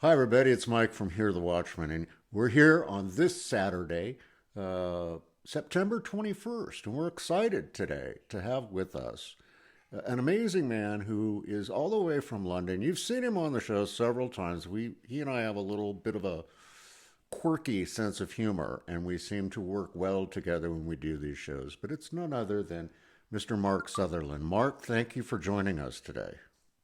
Hi, everybody. It's Mike from Here the Watchman, and we're here on this Saturday, September 21st, and we're excited today to have with us an amazing man who is all the way from London. You've seen him on the show several times. He and I have a little bit of a quirky sense of humor, and we seem to work well together when we do these shows. But it's none other than Mr. Mark Sutherland. Mark, thank you for joining us today.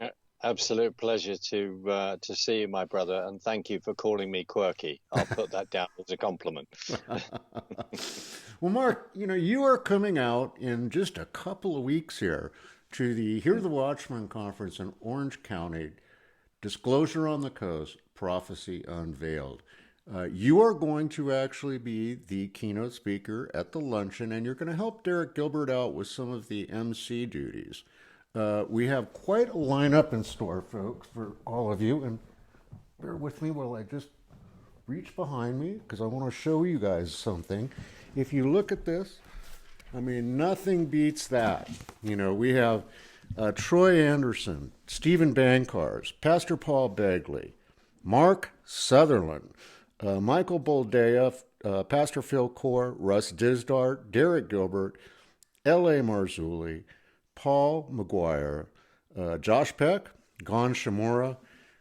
A- Absolute pleasure to see you, my brother, and thank you for calling me quirky. I'll put that down as a compliment. Well, Mark, you are coming out in just a couple of weeks here to the Hear the Watchman conference in Orange County, Disclosure on the Coast, Prophecy Unveiled. You are going to actually be the keynote speaker at the luncheon, and you're going to help Derek Gilbert out with some of the MC duties. We have quite a lineup in store, folks, for all of you, and bear with me while I just reach behind me because I want to show you guys something. If you look at this, I mean, nothing beats that. We have Troy Anderson, Stephen Bankars, Pastor Paul Begley, Mark Sutherland, Michael Boldea, Pastor Phil Core, Russ Disdart, Derek Gilbert, L.A. Marzulli, Paul McGuire, Josh Peck, Gon Shimura,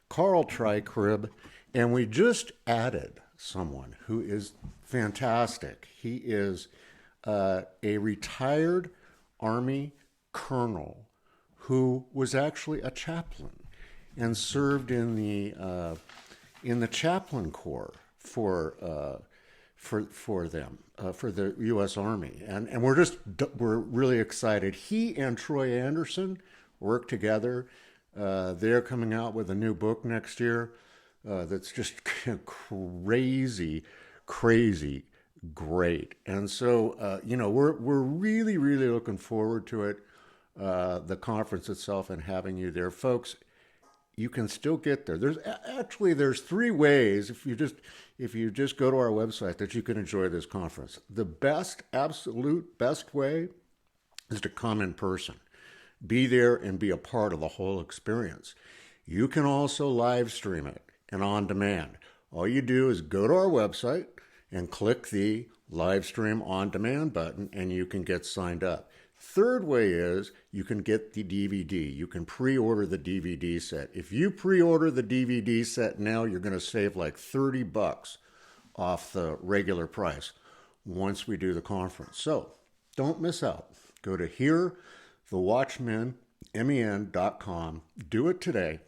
Carl Tricrib, and we just added someone who is fantastic. He is a retired Army colonel who was actually a chaplain and served in the chaplain corps for them for the U.S. Army, and we're really excited. He and Troy Anderson work together. They're coming out with a new book next year that's just crazy, crazy great. And so we're really looking forward to it. The conference itself and having you there, folks. You can still get there. There's three ways if you just go to our website that you can enjoy this conference. The absolute best way is to come in person. Be there and be a part of the whole experience. You can also live stream it and on demand. All you do is go to our website and click the live stream on demand button and you can get signed up. Third way is you can get the DVD. You can pre-order the DVD set. If you pre-order the DVD set now, you're going to save like $30 off the regular price once we do the conference. So don't miss out. Go to hearthewatchmen.com. Do it today.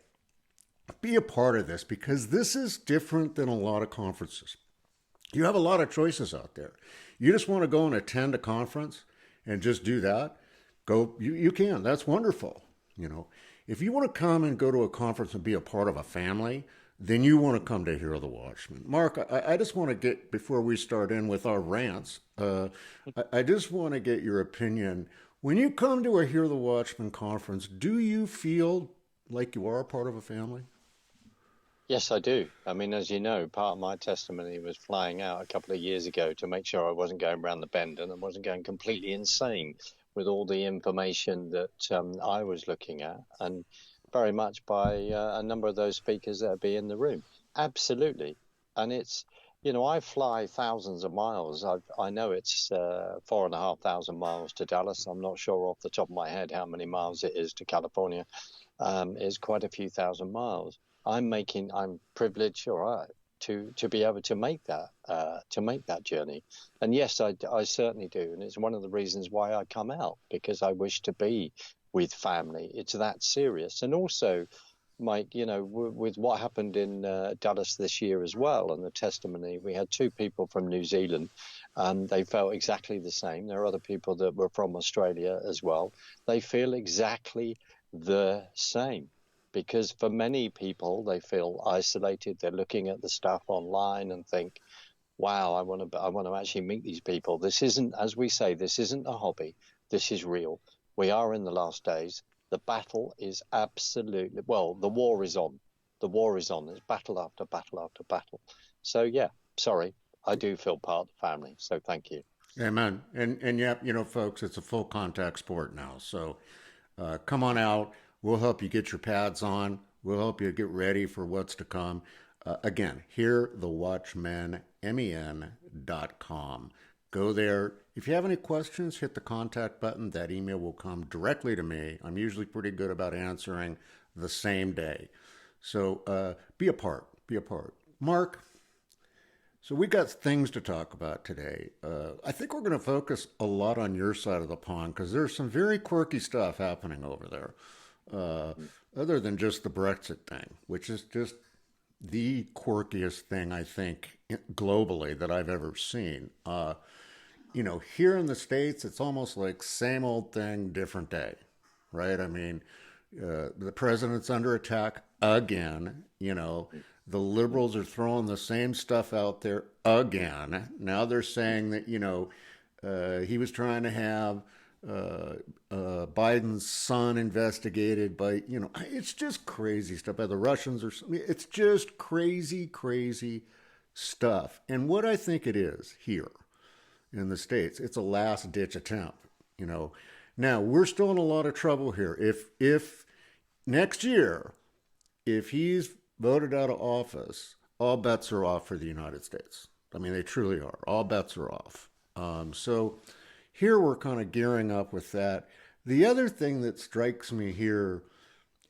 Be a part of this because this is different than a lot of conferences. You have a lot of choices out there. You just want to go and attend a conference and just do that, you can. That's wonderful. If you want to come and go to a conference and be a part of a family, then you want to come to Hear the Watchman. Mark, I just want to get, before we start in with our rants, I just want to get your opinion. When you come to a Hear the Watchman conference, do you feel like you are a part of a family? Yes, I do. I mean, as you know, part of my testimony was flying out a couple of years ago to make sure I wasn't going around the bend and I wasn't going completely insane with all the information that I was looking at, and very much by a number of those speakers that be in the room. Absolutely. And I fly thousands of miles. I know it's 4,500 miles to Dallas. I'm not sure off the top of my head how many miles it is to California. It's quite a few thousand miles. I'm privileged, all right, to be able to make that journey. And yes, I certainly do. And it's one of the reasons why I come out, because I wish to be with family. It's that serious. And also, Mike, with what happened in Dallas this year as well, and the testimony, we had two people from New Zealand, and they felt exactly the same. There are other people that were from Australia as well. They feel exactly the same. Because for many people, they feel isolated. They're looking at the stuff online and think, wow, I want to actually meet these people. This isn't, as we say, this isn't a hobby. This is real. We are in the last days. The battle is absolutely, well, the war is on. The war is on. There's battle after battle after battle. So, yeah, sorry, I do feel part of the family. So thank you. Amen. And yeah, folks, it's a full contact sport now. So come on out. We'll help you get your pads on. We'll help you get ready for what's to come. Again, hearthewatchmen.com. Go there. If you have any questions, hit the contact button. That email will come directly to me. I'm usually pretty good about answering the same day. So be a part. Be a part. Mark, so we got things to talk about today. I think we're going to focus a lot on your side of the pond because there's some very quirky stuff happening over there. Other than just the Brexit thing, which is just the quirkiest thing I think globally that I've ever seen. Here in the States, it's almost like same old thing, different day, right? I mean, the president's under attack again. The liberals are throwing the same stuff out there again. Now they're saying that, he was trying to have Biden's son investigated by, it's just crazy stuff by the Russians or something. It's just crazy, crazy stuff. And what I think it is here in the States, it's a last ditch attempt, Now we're still in a lot of trouble here. If next year, if he's voted out of office, all bets are off for the United States. I mean, they truly are. All bets are off. So here we're kind of gearing up with that. The other thing that strikes me here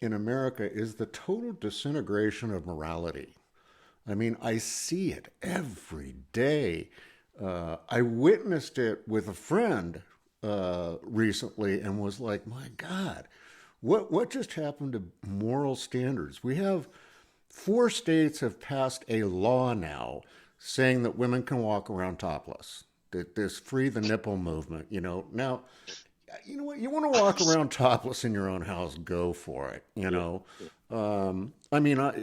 in America is the total disintegration of morality. I mean, I see it every day. I witnessed it with a friend recently and was like, my God, what just happened to moral standards? We have 4 states have passed a law now saying that women can walk around topless. This free the nipple movement, Now, you know what? You want to walk around topless in your own house, go for it, I mean, I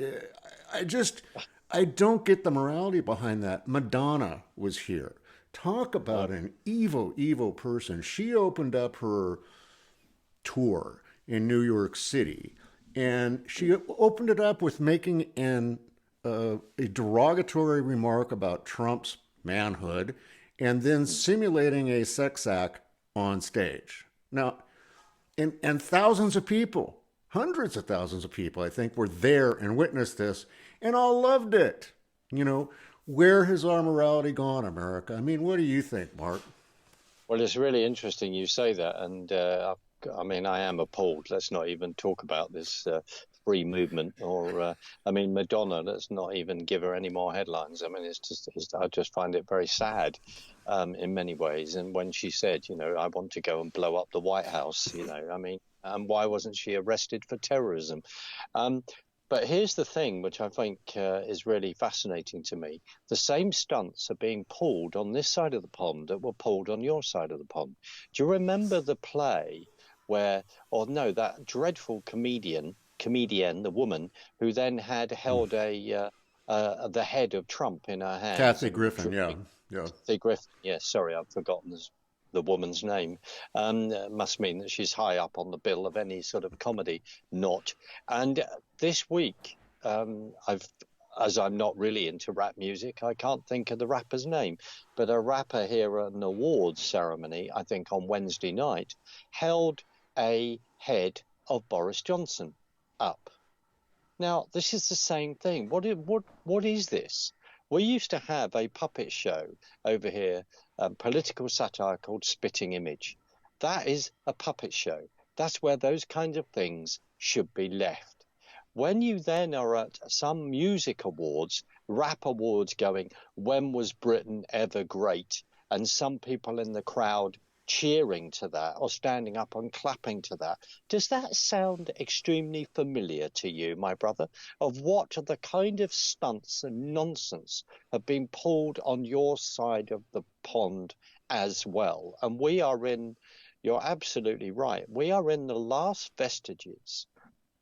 don't get the morality behind that. Madonna was here. Talk about an evil, evil person. She opened up her tour in New York City, and she opened it up with making a derogatory remark about Trump's manhood and then simulating a sex act on stage. Now, and thousands of people, hundreds of thousands of people, I think, were there and witnessed this and all loved it. Where has our morality gone, America? I mean, what do you think, Mark? Well, it's really interesting you say that. And I mean, I am appalled. Let's not even talk about this free movement or, Madonna, let's not even give her any more headlines. I mean, I just find it very sad in many ways. And when she said, I want to go and blow up the White House, why wasn't she arrested for terrorism? But here's the thing, which I think is really fascinating to me. The same stunts are being pulled on this side of the pond that were pulled on your side of the pond. Do you remember the play that dreadful comedian, the woman, who then had held the head of Trump in her hands? Kathy Griffin, yeah. Kathy Griffin, yes, sorry, I've forgotten the woman's name. Must mean that she's high up on the bill of any sort of comedy. Not. And this week, as I'm not really into rap music, I can't think of the rapper's name, but a rapper here at an awards ceremony, I think on Wednesday night, held a head of Boris Johnson up. Now, this is the same thing. What is this? We used to have a puppet show over here, political satire called Spitting Image. That is a puppet show. That's where those kinds of things should be left. When you then are at some music awards, rap awards going, when was Britain ever great? And some people in the crowd cheering to that or standing up and clapping to that. Does that sound extremely familiar to you, my brother, of what the kind of stunts and nonsense have been pulled on your side of the pond as well? And you're absolutely right, we are in the last vestiges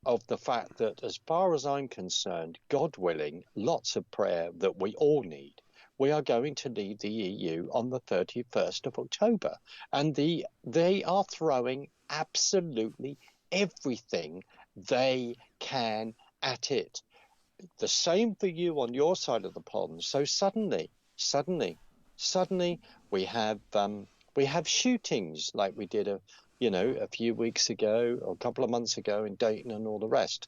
of the fact that, as far as I'm concerned, God willing, lots of prayer that we all need, we are going to leave the EU on the 31st of October. And they are throwing absolutely everything they can at it. The same for you on your side of the pond. So suddenly, we have shootings like we did a few weeks ago or a couple of months ago in Dayton and all the rest.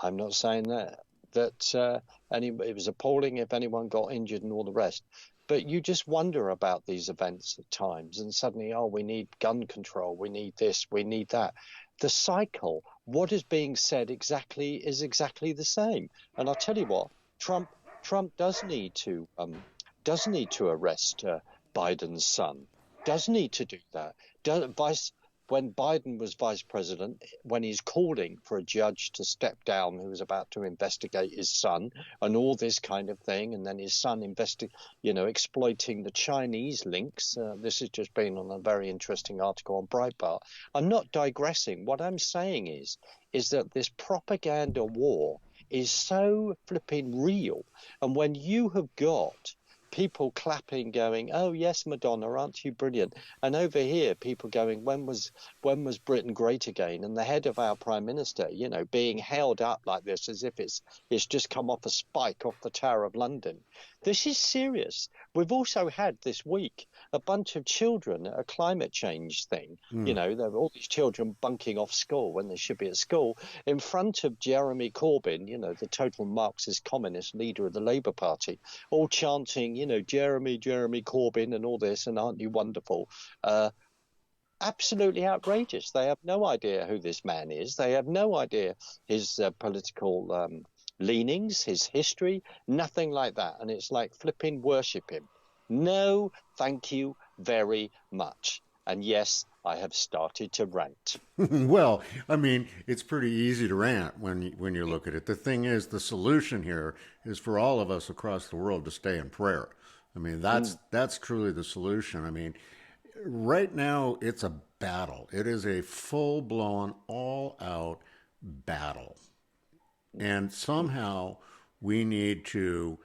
I'm not saying that that it was appalling if anyone got injured and all the rest. But you just wonder about these events at times, and suddenly, oh, we need gun control, we need this, we need that. The cycle, what is being said is exactly the same. And I'll tell you what, Trump does need to arrest Biden's son, does need to do that. When Biden was vice president, when he's calling for a judge to step down who was about to investigate his son and all this kind of thing, and then his son exploiting the Chinese links. This has just been on a very interesting article on Breitbart. I'm not digressing. What I'm saying is that this propaganda war is so flipping real. And when you have got people clapping, going, "Oh yes, Madonna, aren't you brilliant?" And over here, people going, "When was Britain great again?" And the head of our prime minister, being held up like this as if it's just come off a spike off the Tower of London. This is serious. We've also had this week a bunch of children at a climate change thing. There were all these children bunking off school when they should be at school in front of Jeremy Corbyn, the total Marxist communist leader of the Labour Party, all chanting, Jeremy Corbyn and all this, and aren't you wonderful? Absolutely outrageous. They have no idea who this man is. They have no idea his political leanings, his history, nothing like that. And it's like flipping worship him. No, thank you very much. And yes, I have started to rant. Well, I mean, it's pretty easy to rant when you look at it. The thing is, the solution here is for all of us across the world to stay in prayer. I mean, that's truly the solution. I mean, right now it's a battle. It is a full-blown, all-out battle. And somehow we need to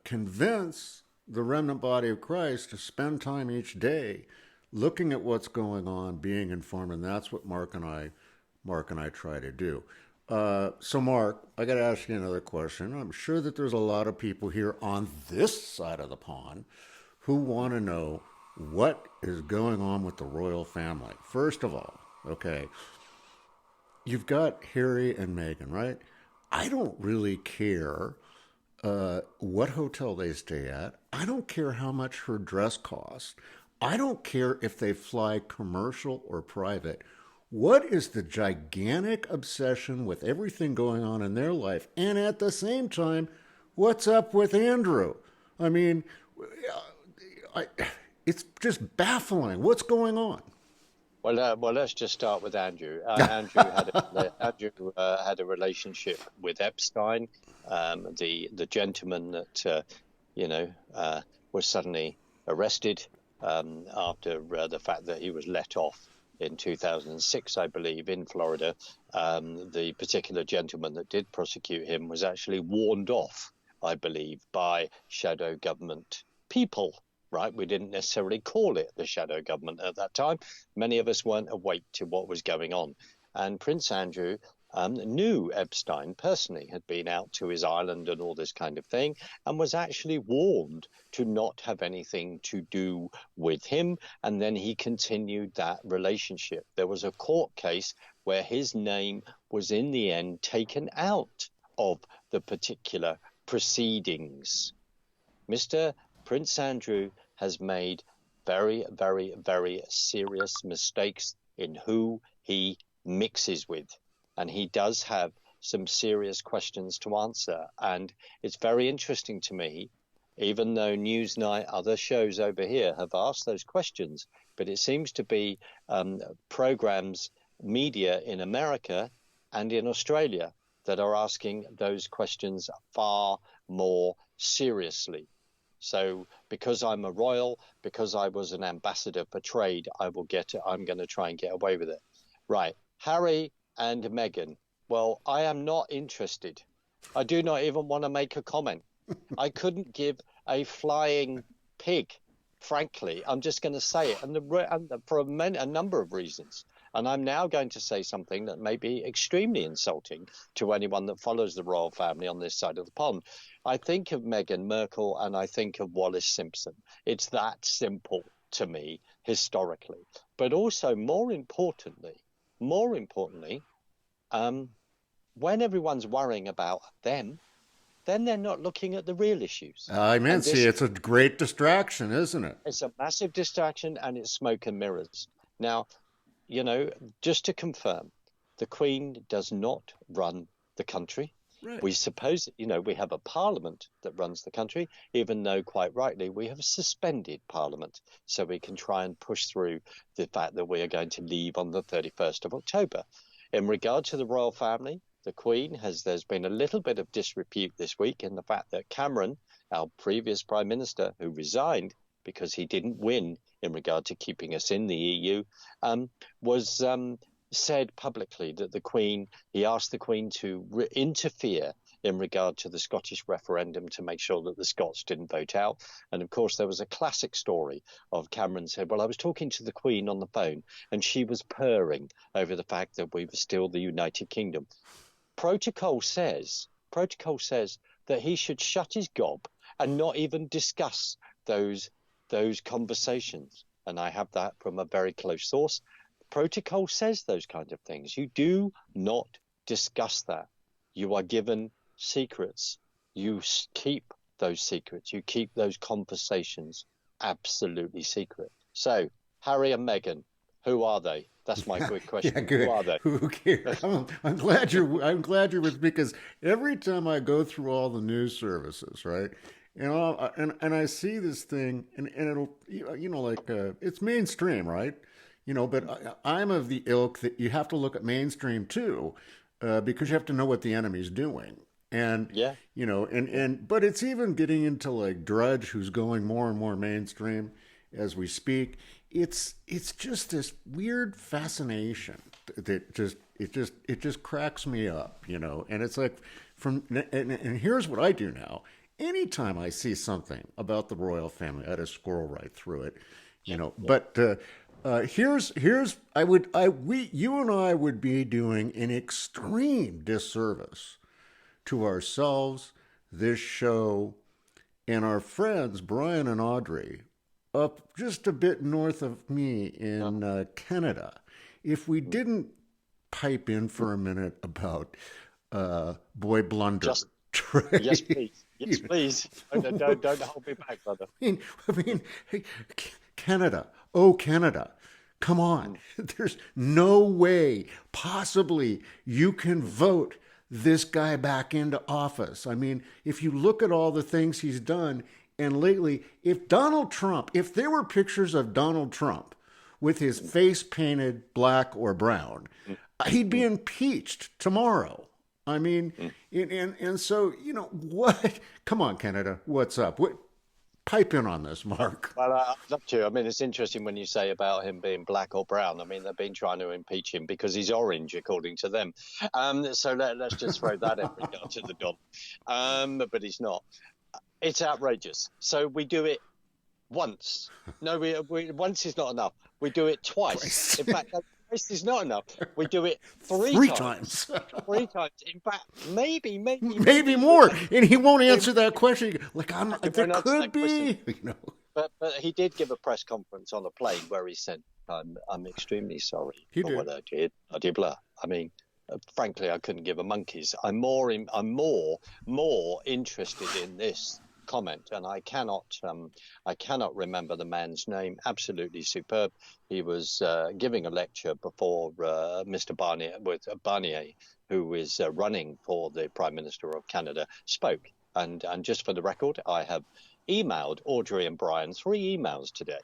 convince the remnant body of Christ to spend time each day looking at what's going on, being informed, and that's what Mark and I try to do. So Mark, I got to ask you another question. I'm sure that there's a lot of people here on this side of the pond who want to know what is going on with the royal family. First of all, okay, you've got Harry and Meghan, right? I don't really care what hotel they stay at. I don't care how much her dress costs. I don't care if they fly commercial or private. What is the gigantic obsession with everything going on in their life? And at the same time, what's up with Andrew? I mean, it's just baffling. What's going on? Well, let's just start with Andrew. Andrew had a relationship with Epstein, the gentleman that was suddenly arrested after the fact that he was let off in 2006, I believe, in Florida. The particular gentleman that did prosecute him was actually warned off, I believe, by shadow government people. Right, we didn't necessarily call it the shadow government at that time. Many of us weren't awake to what was going on. And Prince Andrew knew Epstein personally, had been out to his island and all this kind of thing, and was actually warned to not have anything to do with him. And then he continued that relationship. There was a court case where his name was in the end taken out of the particular proceedings. Mr. Prince Andrew has made very, very, very serious mistakes in who he mixes with. And he does have some serious questions to answer. And it's very interesting to me, even though Newsnight, other shows over here have asked those questions, but it seems to be programs, media in America and in Australia that are asking those questions far more seriously. So because I'm a royal, because I was an ambassador for trade, I'm going to try and get away with it. Right. Harry and Meghan. Well, I am not interested. I do not even want to make a comment. I couldn't give a flying pig, frankly. I'm just going to say it, and for a number of reasons. And I'm now going to say something that may be extremely insulting to anyone that follows the royal family on this side of the pond. I think of Meghan Markle and I think of Wallis Simpson. It's that simple to me historically. But also, more importantly, when everyone's worrying about them, then they're not looking at the real issues. I mean, And see, this it's a great distraction, isn't it? it's a massive distraction, and it's smoke and mirrors. Now, just to confirm, the Queen does not run the country. Right. We suppose, we have a parliament that runs the country, even though quite rightly we have suspended parliament so we can try and push through the fact that we are going to leave on the 31st of October. In regard to the royal family, the Queen there's been a little bit of disrepute this week in the fact that Cameron, our previous Prime Minister, who resigned because he didn't win in regard to keeping us in the EU, was said publicly that he asked the Queen to interfere in regard to the Scottish referendum to make sure that the Scots didn't vote out. And of course, there was a classic story of Cameron said, well, I was talking to the Queen on the phone and she was purring over the fact that we were still the United Kingdom. Protocol says that he should shut his gob and not even discuss those conversations. And I have that from a very close source. Protocol says those kinds of things. You do not discuss that. You are given secrets. You keep those secrets. You keep those conversations absolutely secret. So, Harry and Meghan, who are they? That's my quick question. Yeah, good. Who are they? Who cares? I'm glad you're with, because every time I go through all the news services, right, and I see this thing, and it'll, it's mainstream, right? But I'm of the ilk that you have to look at mainstream too, because you have to know what the enemy's doing. And, Yeah. But it's even getting into like Drudge, who's going more and more mainstream as we speak. It's just this weird fascination that just cracks me up, and it's like and here's what I do now. Anytime I see something about the royal family, I just scroll right through it, but, you and I would be doing an extreme disservice to ourselves, this show, and our friends Brian and Audrey up just a bit north of me in Canada if we didn't pipe in for a minute about Boy Blunder. Yes, please. Yes, please. Don't hold me back, brother. I mean, Canada. Oh, Canada. Come on. There's no way possibly you can vote this guy back into office. I mean, if you look at all the things he's done, and lately, if there were pictures of Donald Trump with his face painted black or brown, he'd be impeached tomorrow. I mean, and so, what? Come on, Canada. What's up? Pipe in on this, Mark. Well, I'd love to. I mean, it's interesting when you say about him being black or brown. I mean, they've been trying to impeach him because he's orange, according to them. So let's just throw that in regard to the Don. But he's not. It's outrageous. So we do it once. No, we once is not enough. We do it twice. In fact, twice is not enough. We do it three times. 3 times. In fact, maybe more. And he won't answer that question. Like, there could be. But he did give a press conference on a plane where he said, "I'm extremely sorry for what I did. I did blah." I mean, frankly, I couldn't give a monkey's. I'm more interested in this comment, and I cannot remember the man's name. Absolutely superb. He was giving a lecture before Mr. Barnier, who is running for the Prime Minister of Canada, spoke. And just for the record, I have emailed Audrey and Brian 3 emails today.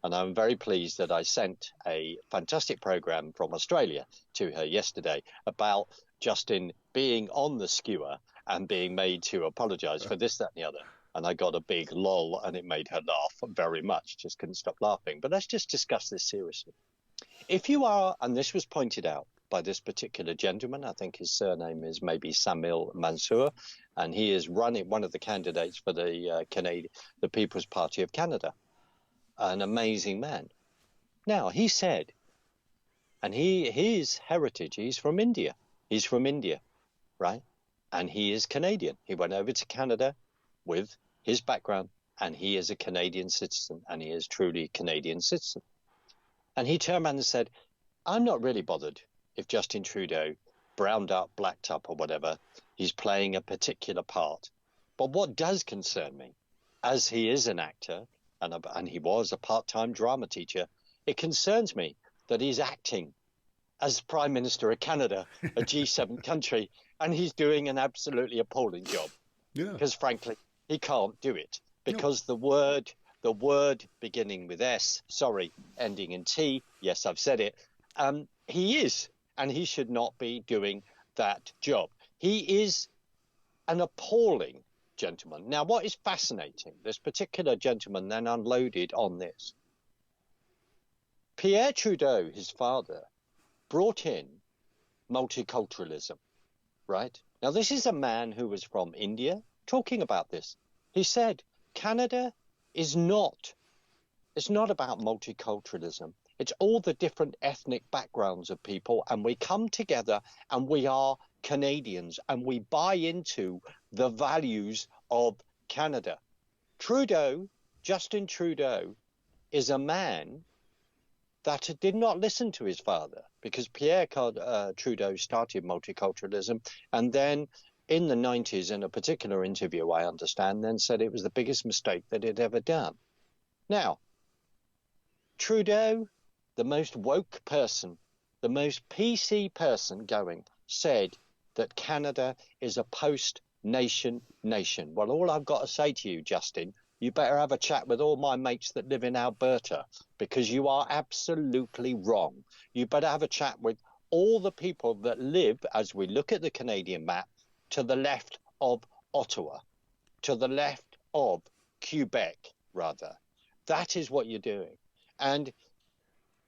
And I'm very pleased that I sent a fantastic program from Australia to her yesterday about Justin being on the skewer and being made to apologize for this, that, and the other. And I got a big lol, and it made her laugh very much. Just couldn't stop laughing. But let's just discuss this seriously. If you are, and this was pointed out by this particular gentleman, I think his surname is maybe Samil Mansour, and he is running one of the candidates for the People's Party of Canada. An amazing man. Now, he said, and his heritage, he's from India. He's from India, right? And he is Canadian. He went over to Canada with his background, and he is a Canadian citizen, and he is truly a Canadian citizen. And he turned around and said, I'm not really bothered if Justin Trudeau browned up, blacked up, or whatever. He's playing a particular part. But what does concern me, as he is an actor and he was a part-time drama teacher, it concerns me that he's acting as Prime Minister of Canada, a G7 country, and he's doing an absolutely appalling job. Yeah. Because frankly, he can't do it. Because the word beginning with S, ending in T, yes, I've said it, he is, and he should not be doing that job. He is an appalling gentleman. Now, what is fascinating, this particular gentleman then unloaded on this. Pierre Trudeau, his father, brought in multiculturalism, right? Now, this is a man who was from India talking about this. He said, Canada is not, it's not about multiculturalism. It's all the different ethnic backgrounds of people, and we come together and we are Canadians and we buy into the values of Canada. Trudeau, Justin Trudeau, is a man that did not listen to his father, because Pierre Trudeau started multiculturalism, and then in the 90s, in a particular interview, I understand, then said it was the biggest mistake that he'd ever done. Now, Trudeau, the most woke person, the most PC person going, said that Canada is a post-nation nation. Well, all I've got to say to you, Justin, you better have a chat with all my mates that live in Alberta, because you are absolutely wrong. You better have a chat with all the people that live, as we look at the Canadian map, to the left of Ottawa, to the left of Quebec, rather. That is what you're doing. And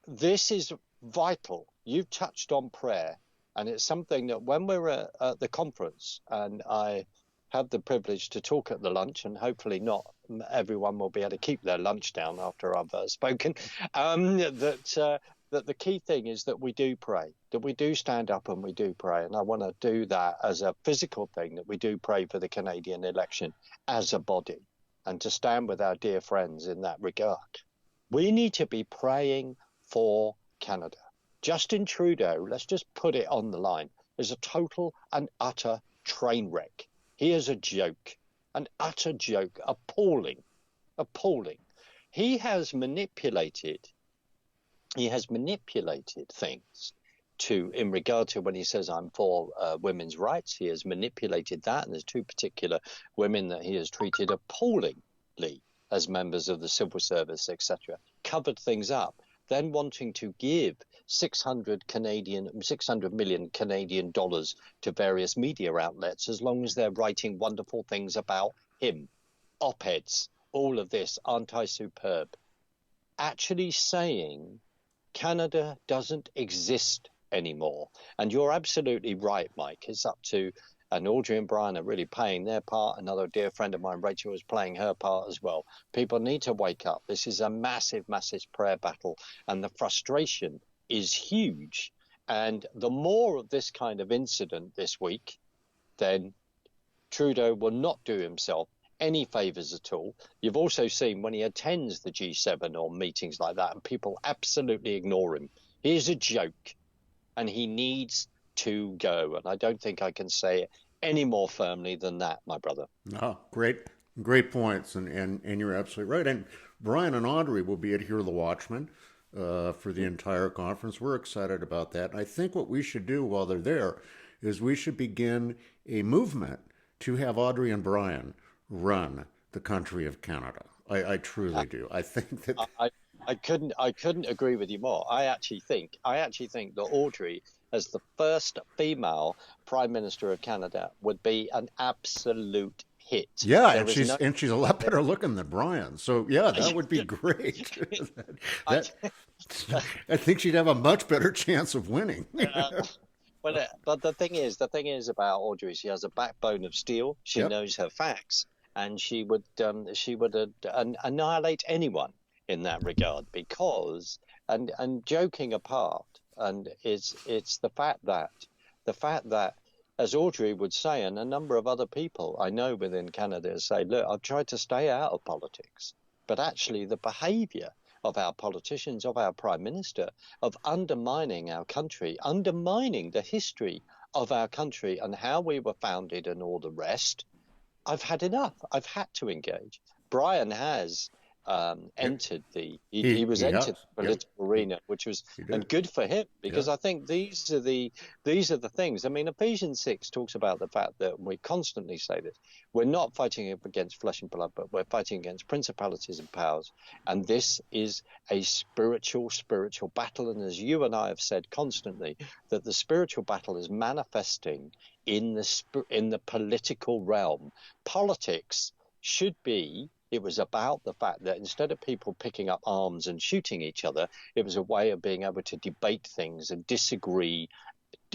this is vital. You've touched on prayer, and it's something that when we were at the conference, and I had the privilege to talk at the lunch, and hopefully not everyone will be able to keep their lunch down after I've spoken, that the key thing is that we do pray, that we do stand up and we do pray. And I want to do that as a physical thing, that we do pray for the Canadian election as a body, and to stand with our dear friends in that regard. We need to be praying for Canada. Justin Trudeau, let's just put it on the line, is a total and utter train wreck. He is a joke, an utter joke, appalling. He has manipulated things in regard to when he says I'm for women's rights. He has manipulated that, and there's two particular women that he has treated appallingly as members of the civil service, etc. Covered things up, then wanting to give 600 million Canadian dollars to various media outlets as long as they're writing wonderful things about him. Op-eds, all of this, anti-superb. Actually saying Canada doesn't exist anymore. And you're absolutely right, Mike. It's up to, and Audrey and Brian are really playing their part. Another dear friend of mine, Rachel, is playing her part as well. People need to wake up. This is a massive, massive prayer battle, and the frustration is huge. And the more of this kind of incident this week, then Trudeau will not do himself any favours at all. You've also seen when he attends the G7 or meetings like that, and people absolutely ignore him. He is a joke, and he needs to go. And I don't think I can say it any more firmly than that, my brother. No, great points, and you're absolutely right. And Brian and Audrey will be at Hear the Watchmen for the entire conference. We're excited about that. And I think what we should do while they're there is we should begin a movement to have Audrey and Brian run the country of Canada. I truly do. I think that I couldn't agree with you more. I actually think that Audrey, as the first female Prime Minister of Canada, would be an absolute hit. Yeah, and she's a lot better looking than Brian. So yeah, that would be great. I think she'd have a much better chance of winning. But the thing is about Audrey, she has a backbone of steel. She knows her facts, and she would annihilate anyone in that regard. Because, and joking apart, and it's the fact that, as Audrey would say, and a number of other people I know within Canada say, look, I've tried to stay out of politics, but actually the behaviour of our politicians, of our Prime Minister, of undermining our country, undermining the history of our country and how we were founded and all the rest, I've had enough. I've had to engage. Brian has Yep. entered he was He entered has. the Yep. political arena, which was, He and did. good for him, because Yep. I think these are the things. I mean, Ephesians 6 talks about the fact that we constantly say this: we're not fighting against flesh and blood, but we're fighting against principalities and powers, and this is a spiritual battle. And as you and I have said constantly, that the spiritual battle is manifesting in the political realm. Politics should be, it was about the fact that instead of people picking up arms and shooting each other, it was a way of being able to debate things and disagree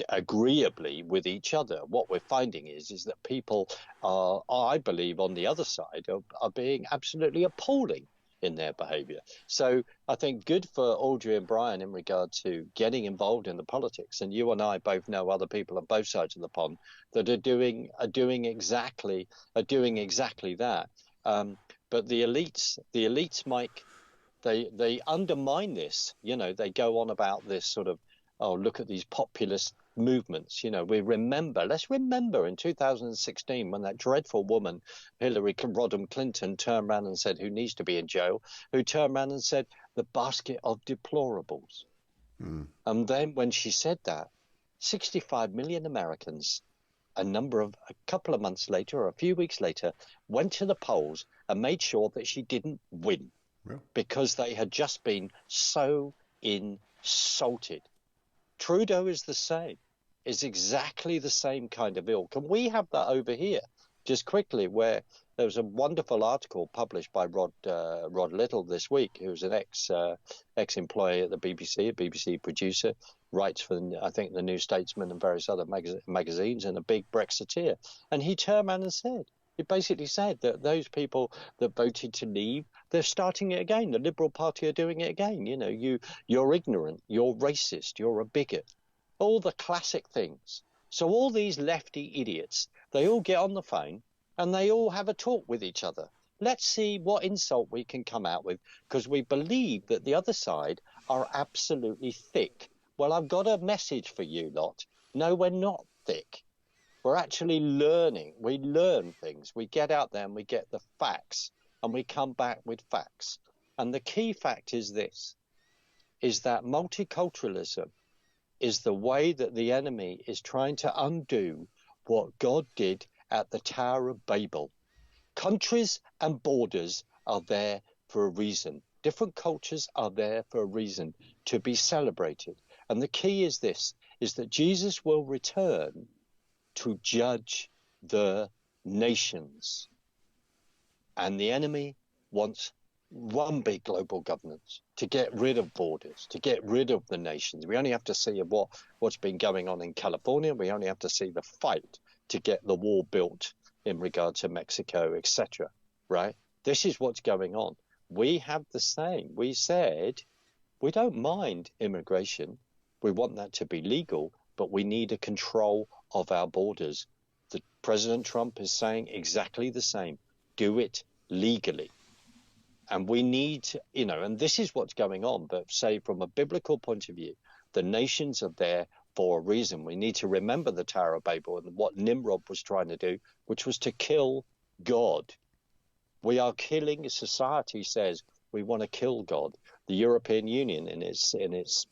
agreeably with each other. What we're finding is that people are, I believe, on the other side are being absolutely appalling in their behavior. So I think good for Audrey and Brian in regard to getting involved in the politics. And you and I both know other people on both sides of the pond that are doing exactly that. But the elites, Mike, they undermine this. They go on about this sort of, oh, look at these populist movements. Let's remember in 2016 when that dreadful woman, Hillary Rodham Clinton, turned around and said, who needs to be in jail, who turned around and said, the basket of deplorables. And then when she said that, 65 million Americans, a couple of months later or a few weeks later, went to the polls and made sure that she didn't win because they had just been so insulted. Trudeau is the same, is exactly the same kind of ilk. And we have that over here, just quickly, where there was a wonderful article published by Rod Little this week, who's an ex-employee at the BBC, a BBC producer, writes for, I think, the New Statesman and various other magazines, and a big Brexiteer. And he turned around and said, he basically said that those people that voted to leave, they're starting it again. The Liberal Party are doing it again. You're ignorant, you're racist, you're a bigot, all the classic things. So all these lefty idiots, they all get on the phone and they all have a talk with each other. Let's see what insult we can come out with, because we believe that the other side are absolutely thick. Well, I've got a message for you lot. No, we're not thick. We're actually learning. We learn things. We get out there and we get the facts, and we come back with facts. And the key fact is this, is that multiculturalism is the way that the enemy is trying to undo what God did at the Tower of Babel. Countries and borders are there for a reason. Different cultures are there for a reason, to be celebrated. And the key is this, is that Jesus will return to judge the nations. And the enemy wants one big global governance, to get rid of borders, to get rid of the nations. We only have to see what's been going on in California. We only have to see the fight to get the wall built in regard to Mexico, etc. Right? This is what's going on. We have the same. We said we don't mind immigration. We want that to be legal, but we need a control of our borders. The President Trump is saying exactly the same. Do it legally. And we need, and this is what's going on. But say from a biblical point of view, the nations are there for a reason. We need to remember the Tower of Babel and what Nimrod was trying to do, which was to kill God. We are killing. Society says we want to kill God. The European Union in its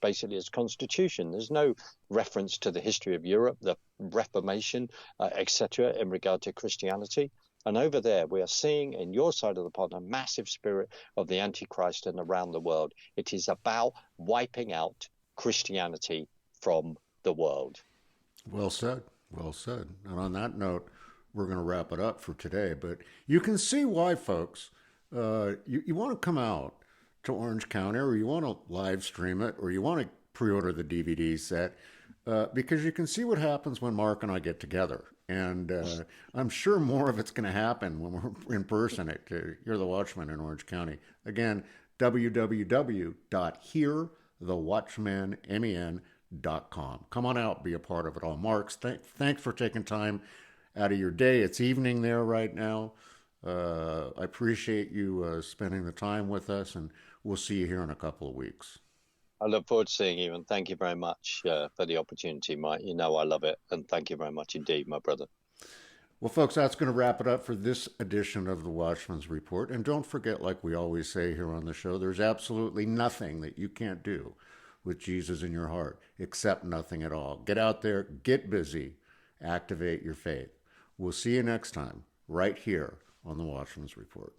basically its constitution, there's no reference to the history of Europe, the Reformation, etc. in regard to Christianity. And over there, we are seeing in your side of the pond a massive spirit of the Antichrist and around the world. It is about wiping out Christianity from the world. Well said. Well said. And on that note, we're going to wrap it up for today. But you can see why, folks, you want to come out to Orange County, or you want to live stream it, or you want to pre-order the DVD set, because you can see what happens when Mark and I get together. And I'm sure more of it's going to happen when we're in person at Hear the Watchmen in Orange County. Again, www.hearthewatchman.com. Come on out, be a part of it all. Mark, thanks for taking time out of your day. It's evening there right now. I appreciate you spending the time with us, and we'll see you here in a couple of weeks. I look forward to seeing you, and thank you very much for the opportunity, Mike. You know I love it, and thank you very much indeed, my brother. Well, folks, that's going to wrap it up for this edition of the Watchman's Report. And don't forget, like we always say here on the show, there's absolutely nothing that you can't do with Jesus in your heart, except nothing at all. Get out there, get busy, activate your faith. We'll see you next time, right here on the Watchman's Report.